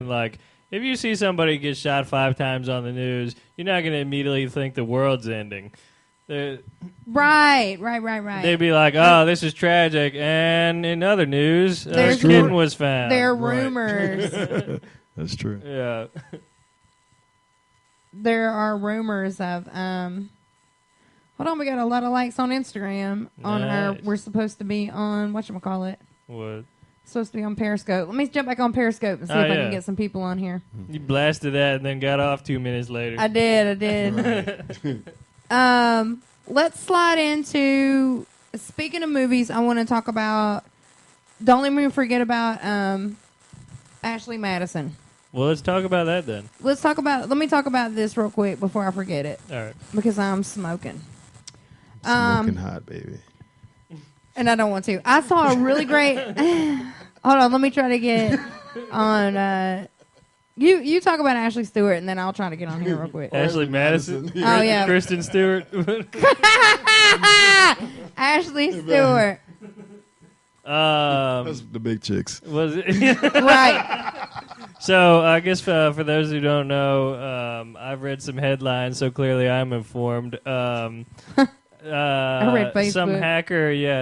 Like, if you see somebody get shot 5 times on the news, you're not going to immediately think the world's ending. Right. They'd be like, "Oh, this is tragic." And in other news, a There's kitten was found. There are Right. rumors. That's true. Yeah. There are rumors of hold on, we got a lot of likes on Instagram on our Nice. we're supposed to be on whatchamacallit. What? Supposed to be on Periscope. Let me jump back on Periscope and see Oh, if I yeah. can get some people on here. You blasted that and then got off 2 minutes later. I did. Let's slide into speaking of movies, I want to talk about don't let me forget about Ashley Madison. Well, let's talk about that then. Let me talk about this real quick before I forget it. All right. Because I'm smoking. Smoking hot, baby. And I don't want to. I saw a really great hold on, let me try to get on you talk about Ashley Stewart and then I'll try to get on here real quick. Ashley Madison. Oh, yeah. Kristen Stewart. Ashley Stewart. That's the big chicks. Was it? Right. So I guess for those who don't know, I've read some headlines, so clearly I'm informed. I read Facebook.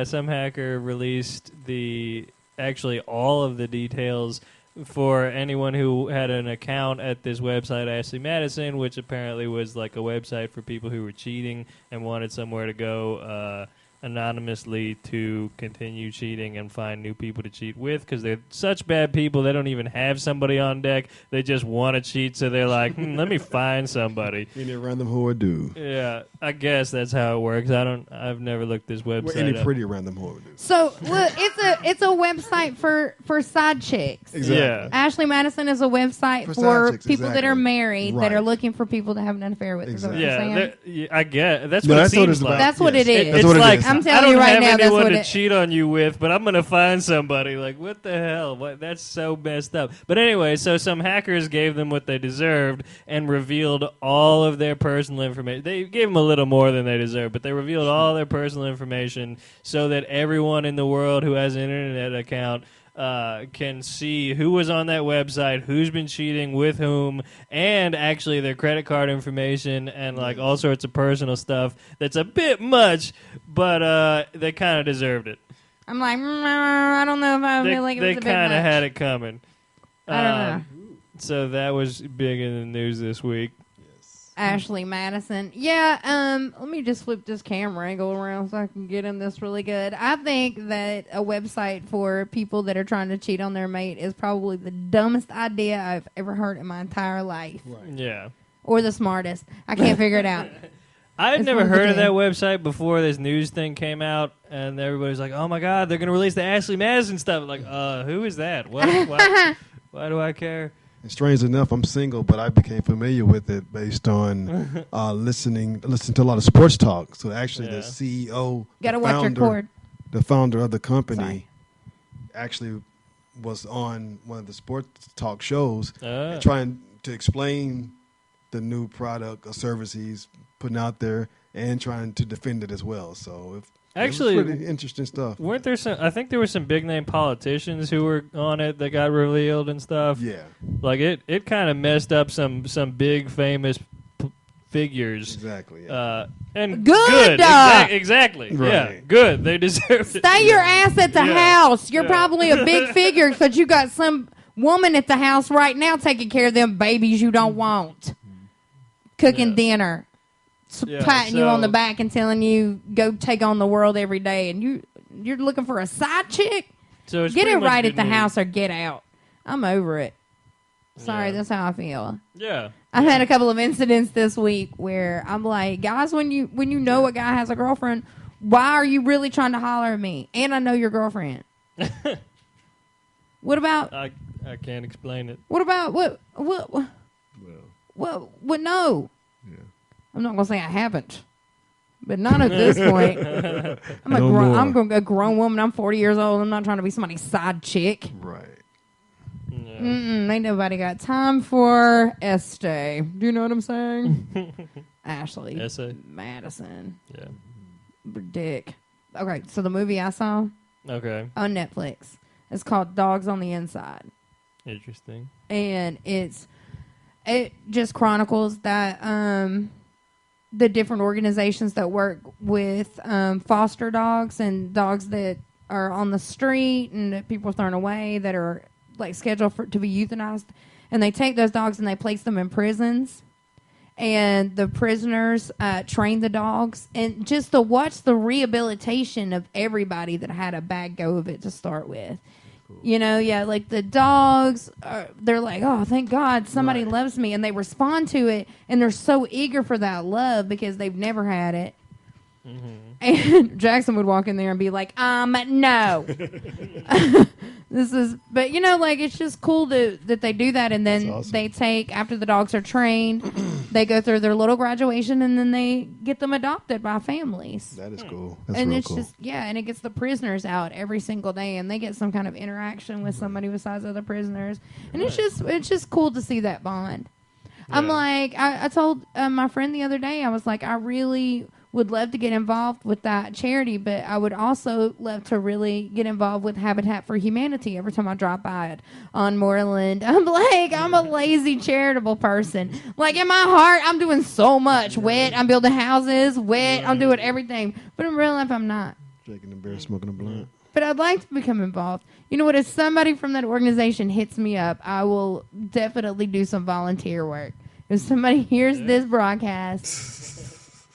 Some hacker released actually all of the details for anyone who had an account at this website, Ashley Madison, which apparently was like a website for people who were cheating and wanted somewhere to go anonymously to continue cheating and find new people to cheat with, because they're such bad people they don't even have somebody on deck. They just want to cheat, so they're like, let me find somebody. Any random whore do. Yeah, I guess that's how it works. I've never looked this website Well, any up. pretty random whore do. So look, it's a website for side chicks. Exactly. Yeah. Ashley Madison is a website For for side chicks, people that are exactly. married that Right. are looking for people to have an affair with. Is that what you're saying? I get that's No, what it that's what seems it's like. about. That's what Yes. it is. That's It's what it like is. I'm I telling don't you right have now, that's anyone what to it- cheat on you with, but I'm gonna find somebody. Like, what the hell? That's so messed up. But anyway, so some hackers gave them what they deserved and revealed all of their personal information. They gave them a little more than they deserved, but they revealed all their personal information so that everyone in the world who has an internet account can see who was on that website, who's been cheating with whom, and actually their credit card information and like all sorts of personal stuff. That's a bit much, but they kind of deserved it. I'm like, I don't know if I feel like it was They a bit kind of much. had it coming. I don't know. So that was big in the news this week. Ashley Madison. Yeah, let me just flip this camera angle around so I can get in this really good. I think that a website for people that are trying to cheat on their mate is probably the dumbest idea I've ever heard in my entire life. Yeah. Or the smartest. I can't figure it out. I'd It's never one of the heard of two. that website before this news thing came out, and everybody's like, "Oh my God, they're going to release the Ashley Madison stuff." Like, who is that? What? Why do I care? And strange enough, I'm single, but I became familiar with it based on listening to a lot of sports talk. So actually, Yeah. the CEO, Gotta the watch your founder, cord. the founder of the company, Sorry. actually was on one of the sports talk shows, Oh. trying to explain the new product or service he's putting out there, and trying to defend it as well. So Actually, it was pretty interesting stuff. Weren't there some? I think there were some big name politicians who were on it that got revealed and stuff. Yeah, Like it kind of messed up some big famous figures. exactly. Yeah. And Good, exactly. Right. Yeah, good. They deserved it. Stay your ass at the Yeah. house. You're Yeah. probably a big figure because you got some woman at the house right now taking care of them babies you don't want. Cooking Yeah. dinner. Yeah, Patting you on the so- back and telling you go take on the world every day, and you're looking for a side chick. So it's Get pretty it much right good at the news. house or get out. I'm over it. Sorry, Yeah. that's how I feel. Yeah. I've had a couple of incidents this week where I'm like, guys, when you know a guy has a girlfriend, why are you really trying to holler at me? And I know your girlfriend. What about I can't explain it. what? Well, No, yeah. I'm not gonna say I haven't, but not at this point. I'm No more. a grown woman. I'm 40 years old. I'm not trying to be somebody's side chick. Right. Yeah. Ain't nobody got time for Estee. Do you know what I'm saying? Ashley Essay? Madison. Yeah. Dick. Okay, so the movie I saw Okay. on Netflix is called Dogs on the Inside. Interesting. And it just chronicles that the different organizations that work with foster dogs and dogs that are on the street and that people are thrown away that are like scheduled to be euthanized, and they take those dogs and they place them in prisons, and the prisoners train the dogs, and just to watch the rehabilitation of everybody that had a bad go of it to start with. You know, like the dogs, they're like, oh, thank God somebody loves me. And they respond to it, and they're so eager for that love because they've never had it. Mm-hmm. And Jackson would walk in there and be like, no. But, you know, like, it's just cool that they do that. And then they take, after the dogs are trained, they go through their little graduation, and then they get them adopted by families. That is cool. That's and real it's cool. just, and it gets the prisoners out every single day, and they get some kind of interaction with somebody besides other prisoners. And it's just cool to see that bond. Yeah. I'm like, I told my friend the other day, I was like, I really would love to get involved with that charity, but I would also love to really get involved with Habitat for Humanity every time I drop by it on Moreland. I'm like, I'm a lazy charitable person. Like, in my heart, I'm doing so much. Wet, I'm building houses. Wet, I'm doing everything. But in real life, I'm not. Drinking a beer, smoking a blunt. But I'd like to become involved. You know what? If somebody from that organization hits me up, I will definitely do some volunteer work. If somebody hears this broadcast,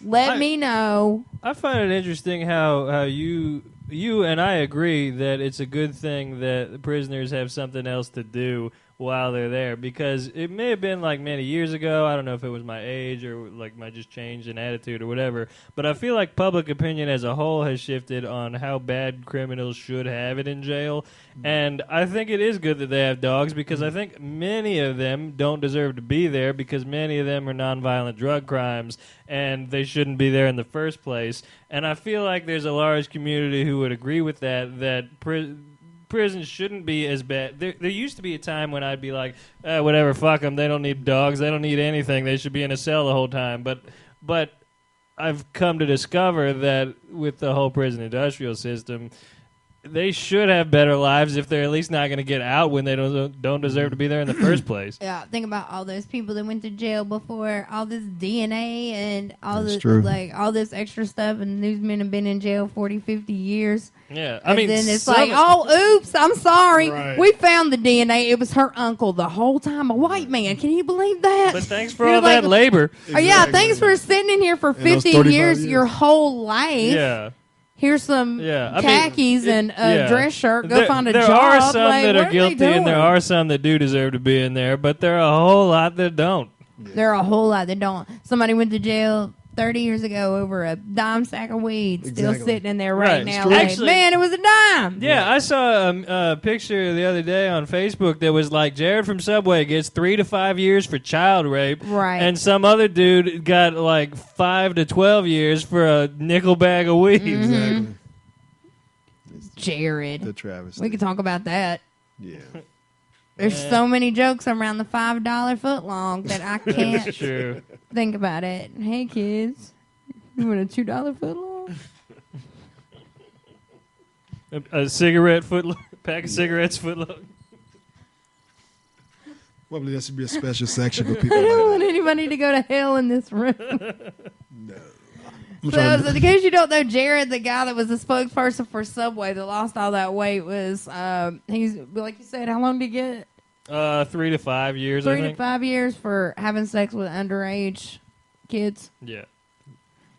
let me know. I find it interesting how you and I agree that it's a good thing that the prisoners have something else to do while they're there, because it may have been like many years ago. I don't know if it was my age or like my just change in attitude or whatever, but I feel like public opinion as a whole has shifted on how bad criminals should have it in jail. And I think it is good that they have dogs, because I think many of them don't deserve to be there, because many of them are nonviolent drug crimes and they shouldn't be there in the first place. And I feel like there's a large community who would agree with that prisons shouldn't be as bad. There used to be a time when I'd be like, whatever, fuck them. They don't need dogs. They don't need anything. They should be in a cell the whole time. But I've come to discover that with the whole prison industrial system, they should have better lives if they're at least not going to get out when they don't deserve to be there in the first place. Yeah, think about all those people that went to jail before, all this DNA and all all this extra stuff, and these men have been in jail 40, 50 years. Yeah, I mean, then it's like, oh, oops, I'm sorry. Right. We found the DNA. It was her uncle the whole time, a white man. Can you believe that? But thanks for all that labor. Oh, yeah, thanks for sitting in here for 50 years, your whole life. Yeah. Here's some khakis and a dress shirt. Go find a job. There are some that are guilty, and there are some that do deserve to be in there, but there are a whole lot that don't. There are a whole lot that don't. Somebody went to jail 30 years ago over a dime sack of weed, still sitting in there right now. Like, man, it was a dime. Yeah, I saw a picture the other day on Facebook that was like, Jared from Subway gets 3 to 5 years for child rape. Right. And some other dude got like 5 to 12 years for a nickel bag of weed. Mm-hmm. Exactly. Jared. The travesty. We could talk about that. Yeah. There's so many jokes around the $5 footlong that I can't True. think about it. Hey, kids, you want a $2 footlong? A cigarette footlong, pack of cigarettes footlong. Probably there should be a special section for people I don't like want that. anybody to go to hell in this room. No. So, in case you don't know, Jared, the guy that was the spokesperson for Subway that lost all that weight, was he's like you said. How long did he get? 3 to 5 years. 3 I to think. 5 years for having sex with underage kids. Yeah.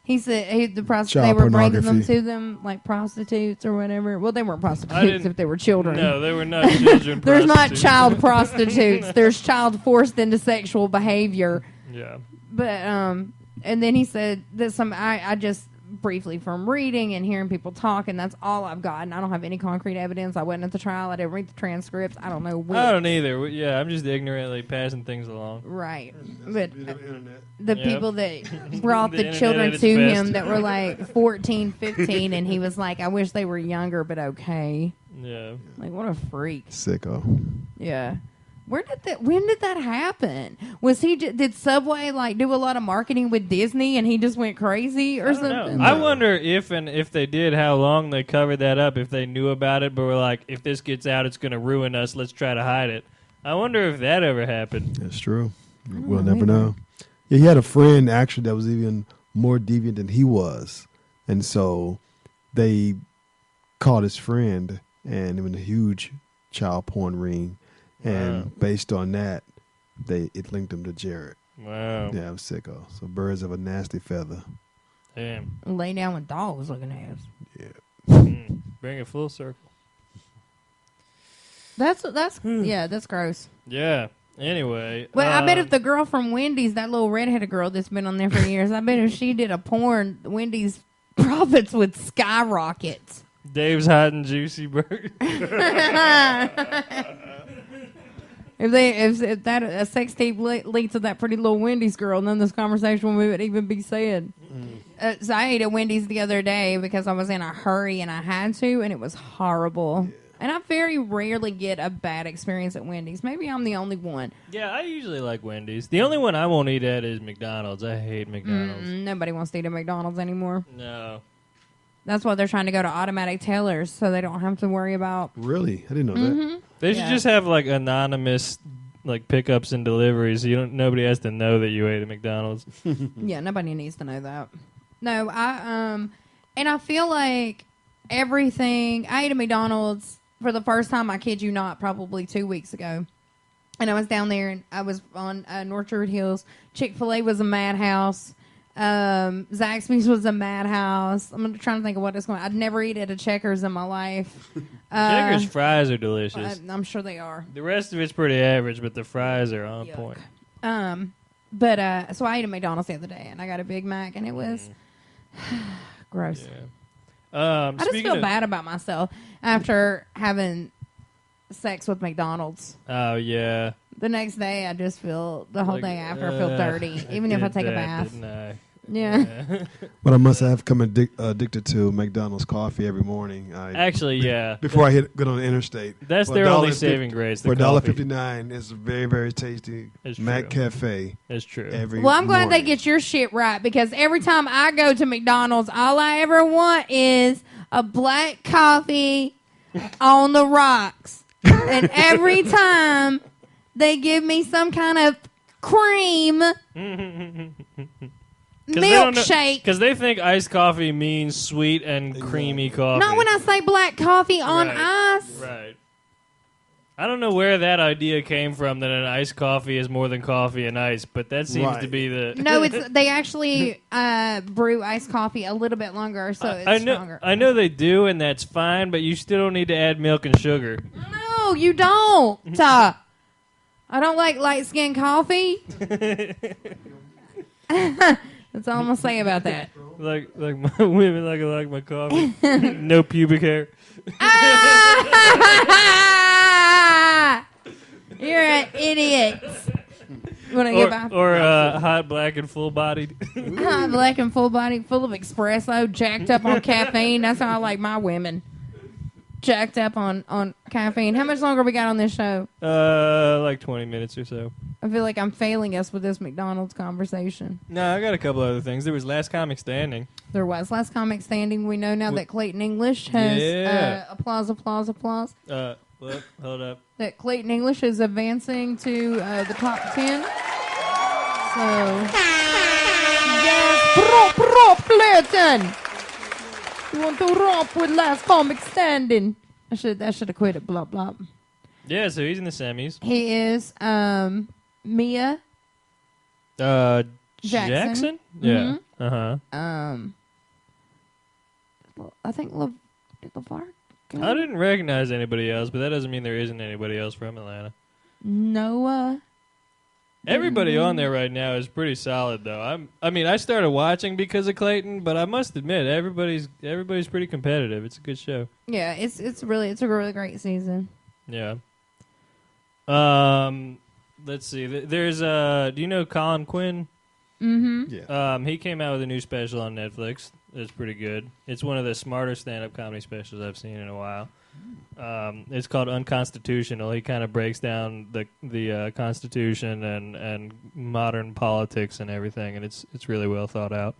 He said they Child were bringing them pornography. to them like prostitutes or whatever. Well, they weren't prostitutes if they were children. No, they were not children. There's not prostitutes. child prostitutes. There's child forced into sexual behavior. Yeah. But and then he said that I just briefly from reading and hearing people talk, and that's all I've gotten. I don't have any concrete evidence. I wasn't at the trial. I didn't read the transcripts. I don't know what. I don't either. Yeah, I'm just ignorantly passing things along. Right. But Internet. the Yep. people that brought The the internet children at its to best. him that were like 14, 15, and he was like, I wish they were younger, but okay. Yeah. Like, what a freak. Sicko. Yeah. When did that happen? Was did Subway like do a lot of marketing with Disney and he just went crazy or I don't something? know. I wonder if they did, how long they covered that up, if they knew about it, but were like, if this gets out, it's going to ruin us. Let's try to hide it. I wonder if that ever happened. That's true. don't We'll know never either. know. Yeah, he had a friend actually that was even more deviant than he was, and so they caught his friend, and it was a huge child porn ring, and Wow. based on that, it linked him to Jared. Wow. Yeah, I'm sicko. So birds of a nasty feather. Damn. Lay down with dogs looking ass. Bring it full circle. That's yeah, that's gross. Yeah. Anyway. But I bet if the girl from Wendy's, that little redheaded girl that's been on there for years, I bet if she did a porn, Wendy's profits would skyrocket. Dave's Hot and Juicy Burger. If that a sex tape leads to that pretty little Wendy's girl, then this conversation would even be said. So I ate at Wendy's the other day because I was in a hurry and I had to, and it was horrible. And I very rarely get a bad experience at Wendy's. Maybe I'm the only one. Yeah, I usually like Wendy's. The only one I won't eat at is McDonald's. I hate McDonald's. Nobody wants to eat at McDonald's anymore. No. That's why they're trying to go to automatic tellers so they don't have to worry about. Really? I didn't know that. They should Yeah. just have like anonymous like pickups and deliveries. So nobody has to know that you ate at McDonald's. Yeah, nobody needs to know that. No, and I feel like everything. I ate at McDonald's for the first time. I kid you not, probably 2 weeks ago, and I was down there and I was on North Druid Hills. Chick-fil-A was a madhouse. Zaxby's was a madhouse. I'm trying to think of what it's going. I'd never eat at a Checkers in my life. Checkers fries are delicious. I'm sure they are. The rest of it's pretty average, but the fries are on Yuck. point. But so I ate at McDonald's the other day and I got a Big Mac and it was gross. Yeah. I just Speaking feel of- bad about myself after having sex with McDonald's. Oh yeah. The next day, I just feel the whole Like, day after I feel dirty, even if I did take a that, bath. didn't I? Yeah. But I must have become addicted to McDonald's coffee every morning. Actually, yeah. Before I get on the interstate. That's For their only $1.50 saving grace. For The coffee. $1.59, it's very, very tasty. It's Mac true. Cafe That's true. every Well, I'm glad they morning. get your shit right because every time I go to McDonald's, all I ever want is a black coffee on the rocks. And every time they give me some kind of cream milkshake. Because they think iced coffee means sweet and creamy coffee. Not when I say black coffee on Right. ice. Right. I don't know where that idea came from that an iced coffee is more than coffee and ice, but that seems Right. to be the. No, they actually brew iced coffee a little bit longer, so it's I know, stronger. I know they do, and that's fine, but you still don't need to add milk and sugar. No, you don't. I don't like light skinned coffee. That's all I'm gonna say about that. Like my women like I like my coffee. No pubic hair. You're an idiot. You wanna get by? Or hot, black, and full bodied. Black and full body, full of espresso, jacked up on caffeine. That's how I like my women. Jacked up on caffeine. How much longer we got on this show? Like 20 minutes or so. I feel like I'm failing us with this McDonald's conversation. No, I got a couple other things. There was Last Comic Standing. There was last comic standing. We know now that Clayton English has Yeah. applause. Well, hold up. That Clayton English is advancing to the top 10. So, yes, prop, Clayton. You want to romp with last comic standing? I should have quit it. Blah blah. Yeah, so he's in the semis. He is Mia Jackson? Yeah. Uh-huh. I think LeVar. I didn't recognize anybody else, but that doesn't mean there isn't anybody else from Atlanta. Noah. Everybody on there right now is pretty solid, though. I started watching because of Clayton, but I must admit, everybody's pretty competitive. It's a good show. Yeah, it's a really great season. Yeah. Let's see. There's do you know Colin Quinn? Mm-hmm. Yeah. He came out with a new special on Netflix. It's pretty good. It's one of the smarter stand-up comedy specials I've seen in a while. It's called Unconstitutional. He kind of breaks down the Constitution and modern politics and everything, and it's really well thought out.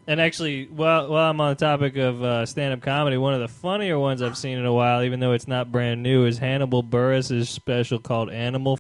And actually, while I'm on the topic of stand-up comedy, one of the funnier ones I've seen in a while, even though it's not brand new, is Hannibal Buress' special called Animal